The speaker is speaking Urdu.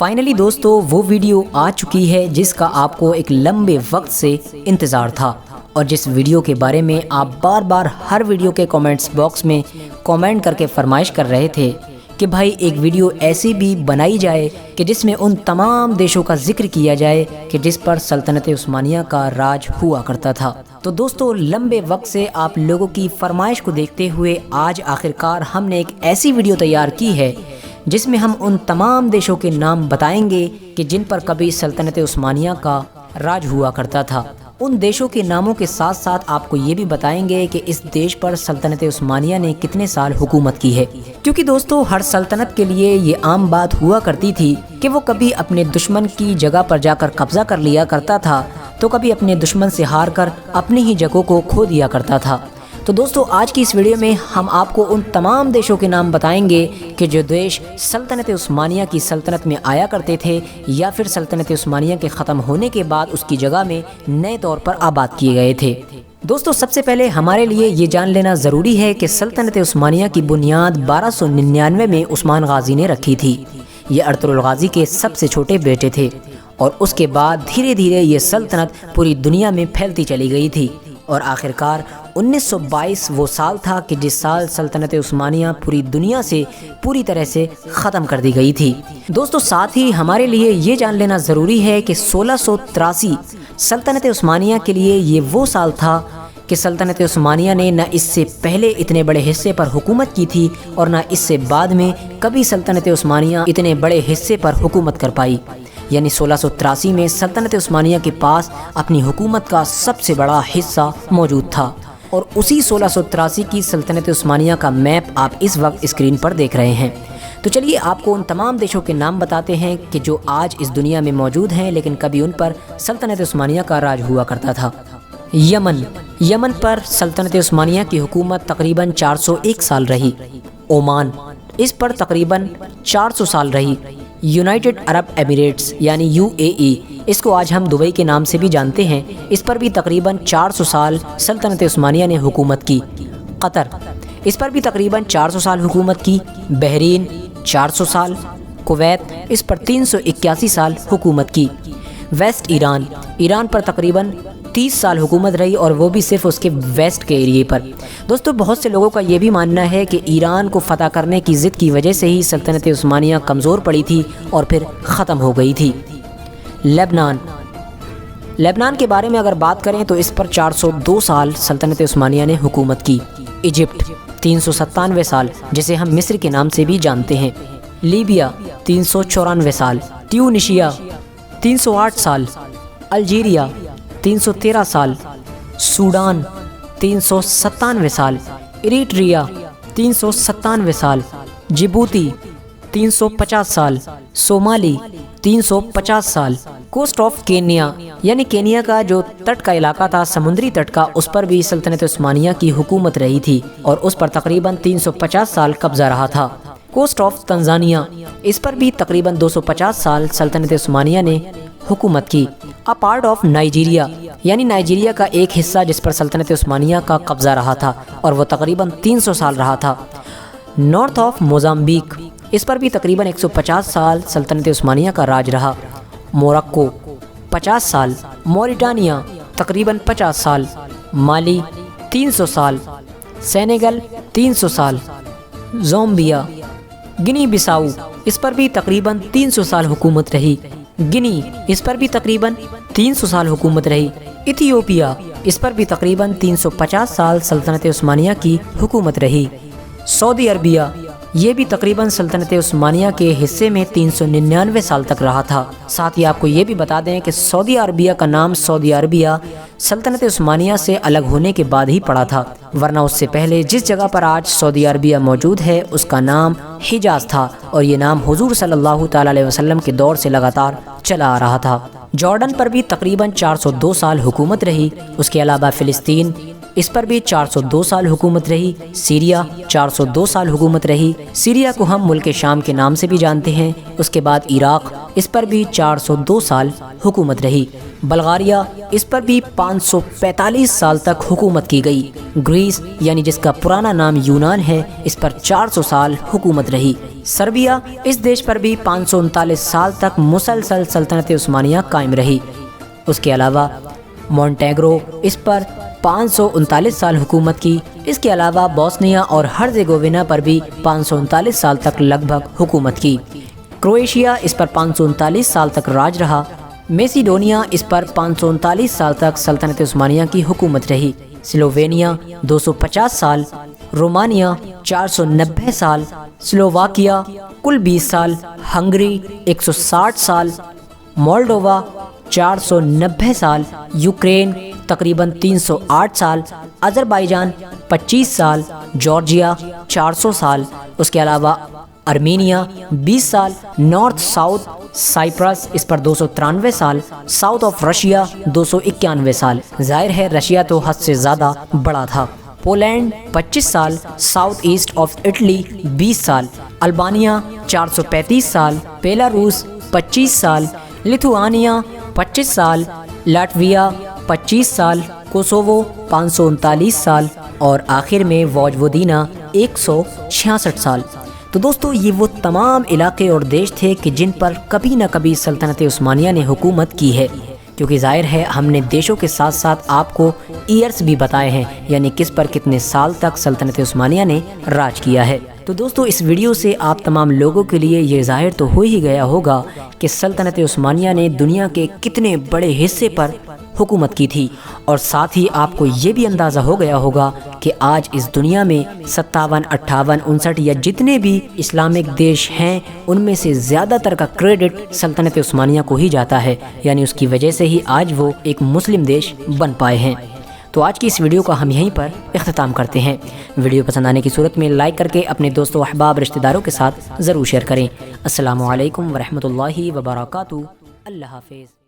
فائنلی دوستو وہ ویڈیو آ چکی ہے جس کا آپ کو ایک لمبے وقت سے انتظار تھا، اور جس ویڈیو کے بارے میں آپ بار بار ہر ویڈیو کے کومنٹس باکس میں کومنٹ کر کے فرمائش کر رہے تھے کہ بھائی ایک ویڈیو ایسی بھی بنائی جائے کہ جس میں ان تمام دیشوں کا ذکر کیا جائے کہ جس پر سلطنت عثمانیہ کا راج ہوا کرتا تھا۔ تو دوستو لمبے وقت سے آپ لوگوں کی فرمائش کو دیکھتے ہوئے آج آخرکار ہم نے ایک ایسی ویڈیو تیار کی ہے جس میں ہم ان تمام دیشوں کے نام بتائیں گے کہ جن پر کبھی سلطنت عثمانیہ کا راج ہوا کرتا تھا۔ ان دیشوں کے ناموں کے ساتھ ساتھ آپ کو یہ بھی بتائیں گے کہ اس دیش پر سلطنت عثمانیہ نے کتنے سال حکومت کی ہے، کیونکہ دوستو ہر سلطنت کے لیے یہ عام بات ہوا کرتی تھی کہ وہ کبھی اپنے دشمن کی جگہ پر جا کر قبضہ کر لیا کرتا تھا تو کبھی اپنے دشمن سے ہار کر اپنی ہی جگہوں کو کھو دیا کرتا تھا۔ تو دوستو آج کی اس ویڈیو میں ہم آپ کو ان تمام دیشوں کے نام بتائیں گے کہ جو دیش سلطنت عثمانیہ کی سلطنت میں آیا کرتے تھے یا پھر سلطنت عثمانیہ کے ختم ہونے کے بعد اس کی جگہ میں نئے طور پر آباد کیے گئے تھے۔ دوستو سب سے پہلے ہمارے لیے یہ جان لینا ضروری ہے کہ سلطنت عثمانیہ کی بنیاد 1299 میں عثمان غازی نے رکھی تھی۔ یہ ارطغرل غازی کے سب سے چھوٹے بیٹے تھے، اور اس کے بعد دھیرے دھیرے یہ سلطنت پوری دنیا میں پھیلتی چلی گئی تھی، اور آخرکار 1922 وہ سال تھا کہ جس سال سلطنت عثمانیہ پوری دنیا سے پوری طرح سے ختم کر دی گئی تھی۔ دوستو ساتھ ہی ہمارے لیے یہ جان لینا ضروری ہے کہ 1683 سلطنت عثمانیہ کے لیے یہ وہ سال تھا کہ سلطنت عثمانیہ نے نہ اس سے پہلے اتنے بڑے حصے پر حکومت کی تھی اور نہ اس سے بعد میں کبھی سلطنت عثمانیہ اتنے بڑے حصے پر حکومت کر پائی۔ یعنی 1683 میں سلطنت عثمانیہ کے پاس اپنی حکومت کا سب سے بڑا حصہ موجود تھا، اور اسی 1683 کی سلطنت عثمانیہ کا میپ آپ اس وقت اسکرین پر دیکھ رہے ہیں۔ تو چلیے آپ کو ان تمام دیشوں کے نام بتاتے ہیں کہ جو آج اس دنیا میں موجود ہیں لیکن کبھی ان پر سلطنت عثمانیہ کا راج ہوا کرتا تھا۔ یمن پر سلطنت عثمانیہ کی حکومت تقریباً 401 سال رہی۔ عمان، اس پر تقریباً 400 سال رہی۔ یونائٹڈ عرب ایمریٹس یعنی UAE، اس کو آج ہم دبئی کے نام سے بھی جانتے ہیں، اس پر بھی تقریباً 400 سال سلطنت عثمانیہ نے حکومت کی۔ قطر، اس پر بھی تقریباً 400 سال حکومت کی۔ بحرین 400 سال۔ کویت، اس پر 381 سال حکومت کی۔ ویسٹ ایران پر تقریباً 30 سال حکومت رہی، اور وہ بھی صرف اس کے ویسٹ کے ایریے پر۔ دوستو بہت سے لوگوں کا یہ بھی ماننا ہے کہ ایران کو فتح کرنے کی ضد کی وجہ سے ہی سلطنت عثمانیہ کمزور پڑی تھی اور پھر ختم ہو گئی تھی۔ لبنان کے بارے میں اگر بات کریں تو اس پر 402 سال سلطنت عثمانیہ نے حکومت کی۔ ایجپٹ 397 سال، جسے ہم مصر کے نام سے بھی جانتے ہیں۔ لیبیا 394 سال۔ ٹیونشیا 308 سال۔ الجیریا 313 سال۔ سوڈان 397 سال۔ اریٹریا 397 سال۔ جبوتی 350 سال۔ صومالی 350 سال۔ کوسٹ آف کینیا یعنی کینیا کا جو تٹ کا علاقہ تھا، سمندری تٹ کا، اس پر بھی سلطنت عثمانیہ کی حکومت رہی تھی، اور اس پر تقریباً 350 سال قبضہ رہا تھا۔ کوسٹ آف تنزانیہ، اس پر بھی تقریباً 250 سال سلطنت عثمانیہ نے حکومت کی۔ ا پارٹ آف نائجیریا یعنی نائجیریا کا ایک حصہ جس پر سلطنت عثمانیہ کا قبضہ رہا تھا، اور وہ تقریباً 300 سال رہا تھا۔ نارتھ آف موزمبیق، اس پر بھی تقریباً 150 سال سلطنت عثمانیہ کا راج رہا۔ موراکو 50 سال۔ موریٹانیا تقریباً 50 سال۔ مالی 300 سال۔ سینیگل 300 سال۔ زامبیا، گنی بساؤ، اس پر بھی تقریباً 300 سال حکومت رہی۔ گنی، اس پر بھی تقریباً 300 سال حکومت رہی۔ ایتھیوپیا، اس پر بھی تقریباً 350 سال سلطنت عثمانیہ کی حکومت رہی۔ سعودی عربیہ، یہ بھی تقریباً سلطنت عثمانیہ کے حصے میں 399 سال تک رہا تھا۔ ساتھ ہی آپ کو یہ بھی بتا دیں کہ سعودی عربیہ کا نام سعودی عربیہ سلطنت عثمانیہ سے الگ ہونے کے بعد ہی پڑا تھا، ورنہ اس سے پہلے جس جگہ پر آج سعودی عربیہ موجود ہے اس کا نام حجاز تھا، اور یہ نام حضور صلی اللہ تعالی علیہ وسلم کے دور سے لگاتار چلا آ رہا تھا۔ جارڈن پر بھی تقریباً 402 سال حکومت رہی۔ اس کے علاوہ فلسطین، اس پر بھی 402 سال حکومت رہی۔ سیریا 402 سال حکومت رہی۔ سیریا کو ہم ملک شام کے نام سے بھی جانتے ہیں۔ اس کے بعد عراق اس پر بھی 402 سال حکومت رہی۔ بلغاریہ، اس پر بھی 545 سال تک حکومت کی گئی۔ گریس یعنی جس کا پرانا نام یونان ہے، اس پر 400 سال حکومت رہی۔ سربیا، اس دیش پر بھی 539 سال تک مسلسل سلطنت عثمانیہ قائم رہی۔ اس کے علاوہ مونٹیگرو، اس پر 539 سال حکومت کی۔ اس کے علاوہ بوسنیا اور ہرزیگووینا پر بھی 539 سال تک لگ بھگ حکومت کی۔ کروئیشیا، اس پر 539 سال تک راج رہا۔ میسیڈونیا، اس پر 539 سال تک سلطنت عثمانیہ کی حکومت رہی۔ سلووینیا 250 سال، رومانیہ 490 سال، سلوواکیا کل 20 سال، ہنگری 160 سال، مولڈووا 490 سال، یوکرین تقریباً 308 سال، آذربائیجان 25 سال، جارجیا 400 سال، اس کے علاوہ ارمینیا 20 سال، نارتھ ساؤتھ سائپرس، اس پر 293 سال، ساؤتھ آف رشیا 291 سال۔ ظاہر ہے رشیا تو حد سے زیادہ بڑا تھا۔ پولینڈ 25 سال، ساؤتھ ایسٹ آف اٹلی 20 سال، البانیا 435 سال، بیلاروس 25 سال، لتھوانیا 25 سال، لاٹویا 25 سال، کوسوو 539 سال اور آخر میں ووجودینا 166 سال۔ تو دوستو یہ وہ تمام علاقے اور دیش تھے کہ جن پر کبھی نہ کبھی سلطنت عثمانیہ نے حکومت کی ہے، کیونکہ ظاہر ہے ہم نے دیشوں کے ساتھ ساتھ آپ کو ایئرز بھی بتائے ہیں، یعنی کس پر کتنے سال تک سلطنت عثمانیہ نے راج کیا ہے۔ تو دوستو اس ویڈیو سے آپ تمام لوگوں کے لیے یہ ظاہر تو ہو ہی گیا ہوگا کہ سلطنت عثمانیہ نے دنیا کے کتنے بڑے حصے پر حکومت کی تھی، اور ساتھ ہی آپ کو یہ بھی اندازہ ہو گیا ہوگا کہ آج اس دنیا میں 57، 58، 59 یا جتنے بھی اسلامک دیش ہیں ان میں سے زیادہ تر کا کریڈٹ سلطنت عثمانیہ کو ہی جاتا ہے، یعنی اس کی وجہ سے ہی آج وہ ایک مسلم دیش بن پائے ہیں۔ تو آج کی اس ویڈیو کا ہم یہیں پر اختتام کرتے ہیں۔ ویڈیو پسند آنے کی صورت میں لائک کر کے اپنے دوستوں و احباب رشتہ داروں کے ساتھ ضرور شیئر کریں۔ السلام علیکم ورحمۃ اللہ وبرکاتہ۔ اللہ حافظ۔